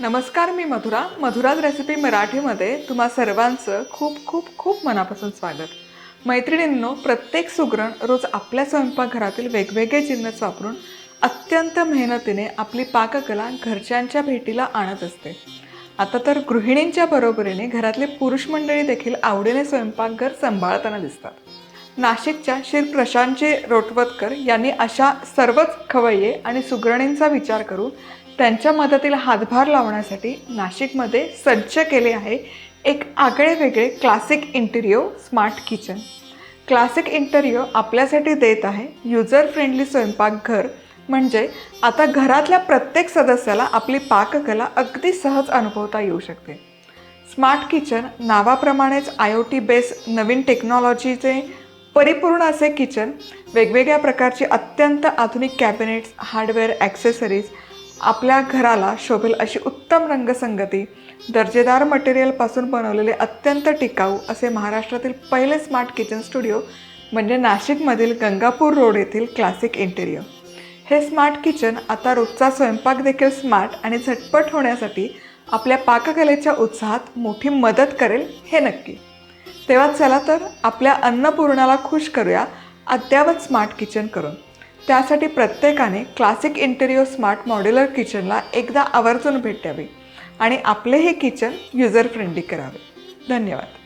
नमस्कार, मी मधुराज रेसिपी मराठीमध्ये तुम्हा सर्वांचं खूप खूप खूप मनापासून स्वागत. मैत्रिणींनो, प्रत्येक सुगरण रोज आपल्या स्वयंपाकघरातील वेगवेगळे जिन्नस वापरून अत्यंत मेहनतीने आपली पाककला घरच्यांच्या भेटीला आणत असते. आता तर गृहिणींच्या बरोबरीने घरातले पुरुष मंडळी देखील आवडीने स्वयंपाकघर सांभाळताना दिसतात. नाशिकच्या श्री प्रशांतजी रोटवतकर यांनी अशा सर्वच खवय्ये आणि सुगरणींचा विचार करून त्यांच्या मदतीला हातभार लावण्यासाठी नाशिकमध्ये सज्ज केले आहे एक आगळे वेगळे classic entero smart kitchen. Classic entero आपल्यासाठी देत आहे युजर फ्रेंडली स्वयंपाकघर, म्हणजे आता घरातल्या प्रत्येक सदस्याला आपली पाककला अगदी सहज अनुभवता येऊ शकते. स्मार्ट किचन नावाप्रमाणेच IoT बेस नवीन टेक्नॉलॉजीचे परिपूर्ण असे किचन वेगवेगळ्या प्रकारची अत्यंत आधुनिक कॅबिनेट्स, हार्डवेअर, ॲक्सेसरीज, आपल्या घराला शोभेल अशी उत्तम रंगसंगती, दर्जेदार मटेरियलपासून बनवलेले अत्यंत टिकाऊ असे महाराष्ट्रातील पहिले स्मार्ट किचन स्टुडिओ म्हणजे नाशिकमधील गंगापूर रोड येथील क्लासिक इंटेरियो. हे स्मार्ट किचन आता रोजचा स्वयंपाक देखील स्मार्ट आणि झटपट होण्यासाठी आपल्या पाककलेच्या उत्साहात मोठी मदत करेल हे नक्की. तेव्हा चला तर आपल्या अन्नपूर्णाला खुश करूया अद्ययावत स्मार्ट किचन करून. त्यासाठी प्रत्येकाने क्लासिक इंटेरियो स्मार्ट मॉड्युलर किचनला एकदा आवर्जून भेट द्यावी आणि आपले हे किचन युजर फ्रेंडली करावे. धन्यवाद.